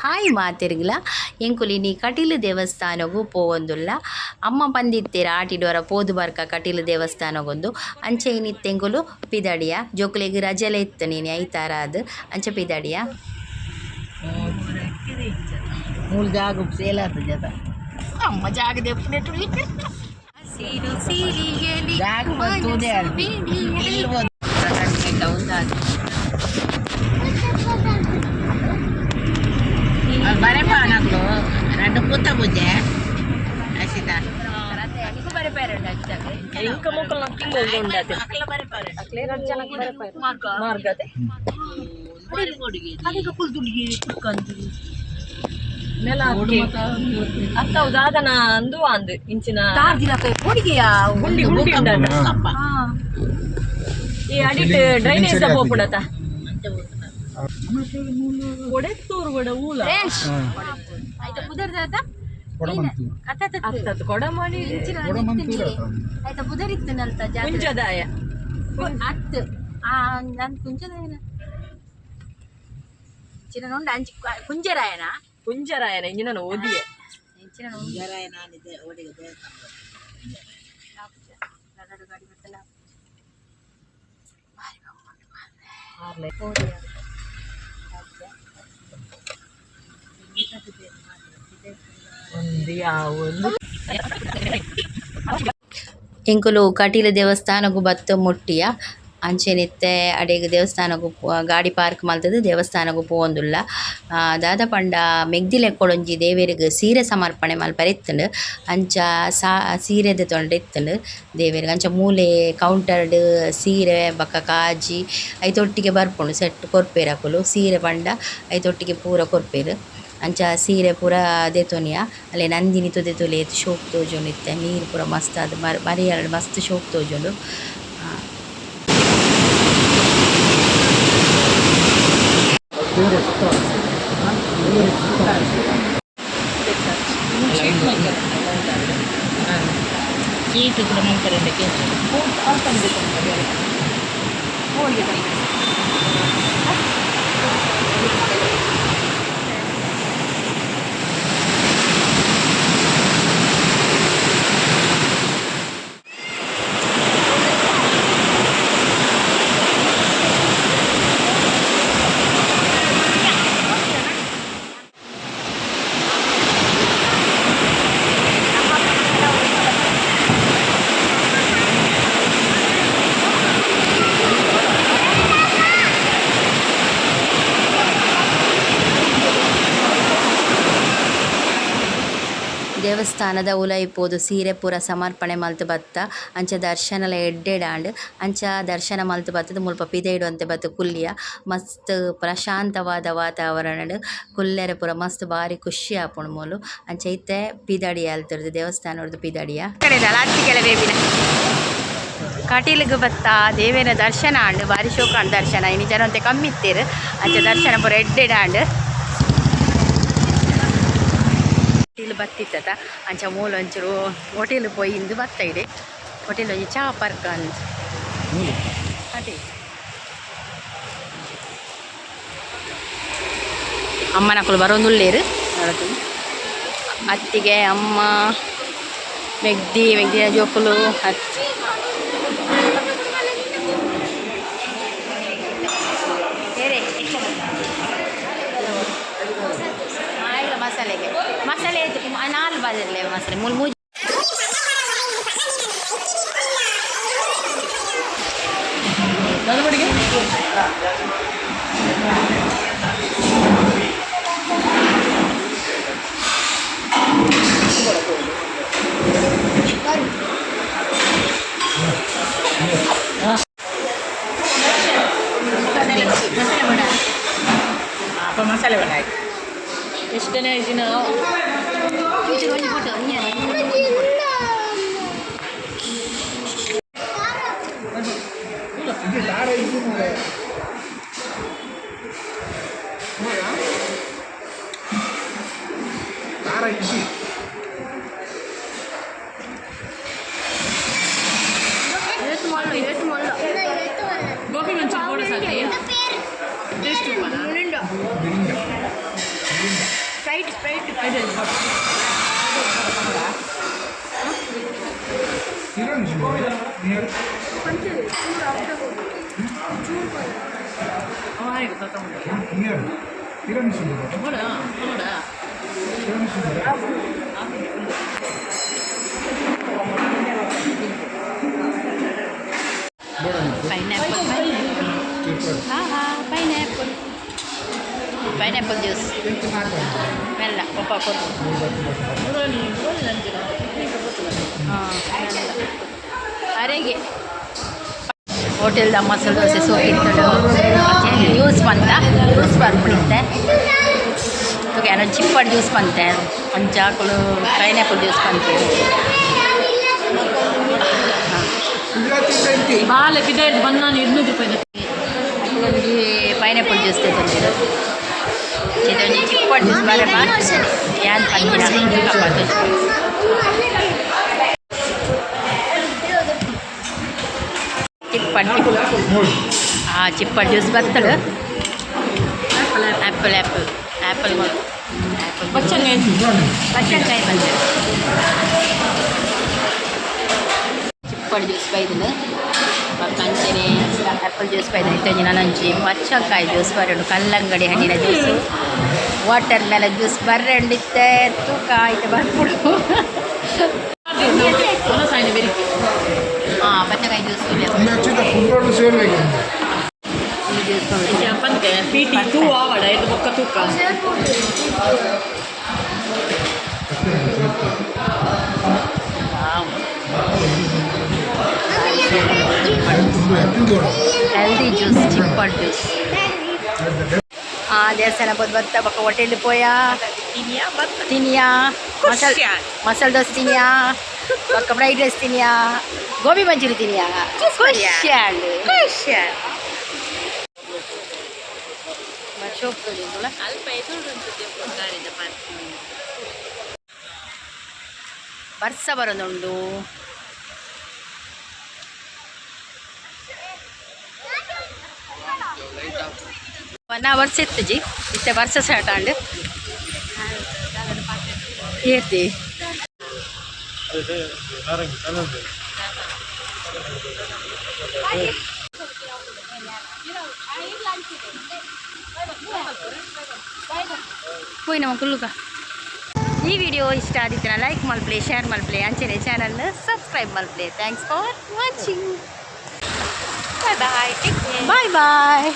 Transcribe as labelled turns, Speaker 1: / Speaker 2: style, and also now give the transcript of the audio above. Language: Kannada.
Speaker 1: ಹಾಯ್ ಮಾತಿರ್ಗಿಲ ಎಂಕುಲಿ ನೀ ಕಟೀಲು ದೇವಸ್ಥಾನಗೂ ಪೋವೊಂದುಲ್ಲ ಅಮ್ಮ ಪಂದಿತ್ತೆರ್ ಆಟಿಡೋರ ಪೋದು ಬರ್ಕ ಕಟೀಲು ದೇವಸ್ಥಾನಗೊಂದು ಅಂಚೆ ಇನ್ನಿತ್ತೆಂಗುಲು ಪಿದಡಿಯ ಜೋಕುಲೆಗ್ ರಜೆಲೆ ಇತ್ತು ನೀನು ಐತಾರಾದ್ ಅಂಚೆ ಪಿದಡಿಯ
Speaker 2: ಮೂಲ ಜಾಗ ಸೇಲಾದ ಜದ ಅಮ್ಮ ಜಾಗ ದೆಪ್ಪನೆ
Speaker 1: ಸೀರು ಸೀರಿಯಲಿ
Speaker 2: ಜಾಗ ಬರ್ತುದೇ ಬರೆಪ ನಕ್ಲು రెండు పూత బుజ్జే అసిత
Speaker 1: నీకు బరిపారండి అచ్చకి
Speaker 2: ఇంకా ముక్కలు నక్కింగ్ ఉండదు అట్లా బరిపారు అట్లే రజ్జనకి బరిపారు మార్గతే అదిక కుల్దులిగి కుక్కంది ನೆಲ ಅಕ್ಕ ದಾದನ ಅಂದು ಅಂದು ಇಂಚಿನ
Speaker 1: ತಾರ್ದಿನಕ ಪೋಡಿಗೆಯಾ
Speaker 2: ಗುಂಡಿ ಗುಂಡಿ ಉಂಡದ ಈ ಅಡಿಟ್ ಡ್ರೈನೇಜ್ ದ ಪೋಪುಡತ ಕೊಡೆತ್ತೂರು ಕೂಡ ಊಲ
Speaker 1: ಆಯ್ತಾ ಕುದರ್ದಾತ
Speaker 2: ಅತ್ತತ್ತು ಕೊಡಮಣಿ
Speaker 1: ಆಯ್ತಾ ಕುದರಿತ್ತನಲ್ತ
Speaker 2: ಕುಂಜದಾಯ
Speaker 1: ಅತ್ತು ನಾನು ಕುಂಜದಾಯನ ಚಿನ್ನ ನೋಂಡ ಅಂಚಿ ಕುಂಜರಾಯನ
Speaker 2: ಕುಂಜರಾಯನ ಇಂಜಿನ ಓದಿಯೆ
Speaker 1: ಇಂಚಿನ ಕುಂಜರಾಯನ ಇದೆ ಓಡಿಗೆ ಗಾಡಿ ಬರ್ತಲ್ಲ
Speaker 2: ಆರ್ಲೆ
Speaker 1: ಎಂಕುಲು ಕಟೀಲು ದೇವಸ್ಥಾನಗೂ ಬತ್ತು ಮುಟ್ಟಿಯ ಅಂಚೆನಿತ್ತೆ ಅಡೆಗ್ ದೇವಸ್ಥಾನಗೂ ಗಾಡಿ ಪಾರ್ಕ್ ಮಲ್ತದು ದೇವಸ್ಥಾನಗೂ ಪೋವೊಂದುಲ್ಲ ದಾದ ಪಂಡ ಮೆಗ್ದಿಲೆ ಕೊಡೊಂಜಿ ದೇವೆರ್ಗ್ ಸೀರೆ ಸಮರ್ಪಣೆ ಮಲ್ಪರಿತ್ತುಂಡು ಅಂಚ ಸೀರೆದ ತೊಂಡ ಇತ್ತುಂಡು ದೇವೆರ್ಗ್ ಅಂಚ ಮೂಲೆ ಕೌಂಟರ್ಡ್ ಸೀರೆ ಬಕ್ಕ ಕಾಜಿ ಐತೊಟ್ಟಿಗೆ ಬರ್ಪುಂಡು ಸೆಟ್ ಕೊರ್ಪೆರಕುಲು ಸೀರೆ ಪಂಡ ಐತೊಟ್ಟಿಗೆ ಪೂರ ಕೊರ್ಪೆರ್ ಅಂಚ ಸೀರೆ ಪೂರ ದೆತೊನಿಯ ಅಲ್ಲೇ ನಂದಿನಿ ತುದೆ ತುಲೇತ್ ಶೋಕ್ ತೋಜುಂಡು ಇತ್ತೆ ನೀರು ಪೂರ ಮಸ್ತ್ ಅದು ಮರಿಯಲ್ ಮಸ್ತ್ ಶೋಕ್ ತೋಜುಂಡು
Speaker 2: ಚೀಟ್ ಕೂಡ ಮಾಡ್ತಾರೆ
Speaker 1: ದೇವಸ್ಥಾನದ ಉಲೈಪೋದು ಸೀರೆ ಪೂರ ಸಮರ್ಪಣೆ ಮಲ್ತು ಬತ್ತ ಅಂಚ ದರ್ಶನಲ ಎಡ್ಡೆಡಾಂಡ್ ಅಂಚ ದರ್ಶನ ಮಲ್ತು ಬತ್ತದ ಮುಲ್ಪ ಪಿದೆಡು ಅಂತೆ ಬತ್ತು ಕುಲ್ಲಿಯ ಮಸ್ತ್ ಪ್ರಶಾಂತವಾದ ವಾತಾವರಣ ಕುಲ್ಲೆರೆ ಪೂರ ಮಸ್ತ್ ಬಾರಿ ಖುಷಿ ಆಪುಂಡು ಮೂಲು ಅಂಚ ಇತ್ತೆ ಪಿದಡಿಯ ಅಲ್ತಿರ್ದು ದೇವಸ್ಥಾನದ ಪಿದಡಿಯ ಕಟೀಲಿಗೆ ಬತ್ತ ದೇವೇನ ದರ್ಶನ ಆಂಡ್ ಬಾರಿ ಶೋಕಾಂಡ್ ದರ್ಶನ ಇನ್ನು ಜನ ಅಂತೆ ಕಮ್ಮಿ ಇತ್ತೀರು ಅಂಚ ದರ್ಶನ ಪೂರ ಎಡ್ಡೆಡಾಂಡ್ ಹೋಟೆಲ್ ಬತ್ತಿತ್ತ ಅಂಚ ಮೂಲ ಒಂಚೂರು ಹೋಟೆಲ್ ಪೋಯಿ ಇಂದು ಬತ್ತ ಇದೆ ಹೋಟೆಲ್ ಒಂಜಿ ಚಾ ಪಾರ್ಕ್ ಅಂತ ಅದೇ ಅಮ್ಮನಕ್ಕಲು ಬರೋಂದುಲ್ಲೇರು ಅತ್ತಿಗೆ ಅಮ್ಮ ಮೆಗ್ದಿನ ಜೋಕುಲು ಹತ್ತಿ ಮಸಾಲೆಗೆ ಮಸಾಲೆ ನಾಲ್ ಬಾಜಿರಲಿ ಮಸಾಲೆ ಮೂಲ ಮೂಜಿ
Speaker 2: ಮಸಾಲೆ ಬನಾಯಿ ಎಷ್ಟನೇ ದಿನ Gobi mencoba sakit. Tes cuma.
Speaker 1: Pineapple. Pineapple. Pineapple juice. Mella, papa kodu. ಅರೆಗೆ ಹೋಟೆಲ್ದ masala dosa ಸೋಕಿತ್ತಳು juice ಬಂತ ಜ್ಯೂಸ್ ಬರ್ಬಿಡುತ್ತೆ ಏನೋ ಚಿಪ್ಪಡ್ ಜ್ಯೂಸ್ ಬಂತೆ ಒಂದು ಚಾಕಳು ಪೈನಾಪಲ್ ಜ್ಯೂಸ್ ಬಂತು
Speaker 2: ಬಾಲ ಬಿದೆ ಬನ್ನಾನು 200 ರೂಪಾಯಿ
Speaker 1: ಅದೊಂದು ಪೈನಾಪಲ್ ಜ್ಯೂಸ್ ತಂದಿದ್ದು ಇದೊಂದು ಚಿಪ್ಪಡ್ ಜ್ಯೂಸ್ ಬರಲ್ಲ ಏನು ಪಂಚ ಚಿಪ್ಪಡ್ ಜ್ಯೂಸ್ ಬರ್ತಳು ಆ್ಯಪಲ್ ಬಚ್ಚಂಗಾಯಿ ಬಂದೆ ಚಿಪ್ಪಡ್ ಜ್ಯೂಸ್ ಬೈದನು ಕಂಚನೆ ಆ್ಯಪಲ್ ಜ್ಯೂಸ್ ಬೈದನು ಇತ್ತಂಜಿ ನನಂಚಿ ಪಚ್ಚಂಕಾಯಿ ಜ್ಯೂಸ್ ಬರೋಡು ಕಲ್ಲಂಗಡಿ ಹಣ್ಣಿನ ಜ್ಯೂಸು ವಾಟರ್ ಮೆಲನ್ ಜ್ಯೂಸ್ ಬರ್ರಂಡಿತ್ತೆ ತೂಕ ಆಯ್ತು ಬರ್ಬಿಡು ಪಚ್ಚಂಕಾಯಿ juice
Speaker 2: PT tu ada itu buka tukang.
Speaker 1: Healthy juice, chipped juice. ದೇವಸ್ಥಾನ ಬತ್ತ ಬಕ್ಕ ಹೋಟೆಲ್ ಪೋಯಾ ತಿನಿಯಾ ಮಸಾಲೆ ದೋಸೆ ತಿನಿಯಾ ಬಕ್ಕ ಫ್ರೈಡ್ ರೈಸ್ ತಿನಿಯಾ ಗೋಬಿ ಮಂಚೂರಿ ತಿನಿಯಾ ಬರ್ಸ ಬರೋದುಂಡು ನಾ ವರ್ಷ ಇತ್ತು ಜಿ ಇತ್ತೆ ವರ್ಷ ಸ್ಟಾರ್ಟ್ ಆಂಡು ಏರ್ತಿ ಹೋಯ್ ನಮ್ಮ ಕುಲ್ಲುಕ ಈ ವಿಡಿಯೋ ಇಷ್ಟ ಆದಿತ್ತು ಲೈಕ್ ಮಲ್ಪ್ಲೆ ಶೇರ್ ಮಲ್ಪ್ಲೆ ಅಂಚನೆ ಚಾನಲ್ನ ಸಬ್ಸ್ಕ್ರೈಬ್ ಮಲ್ಪ್ಲೆ thanks for watching bye bye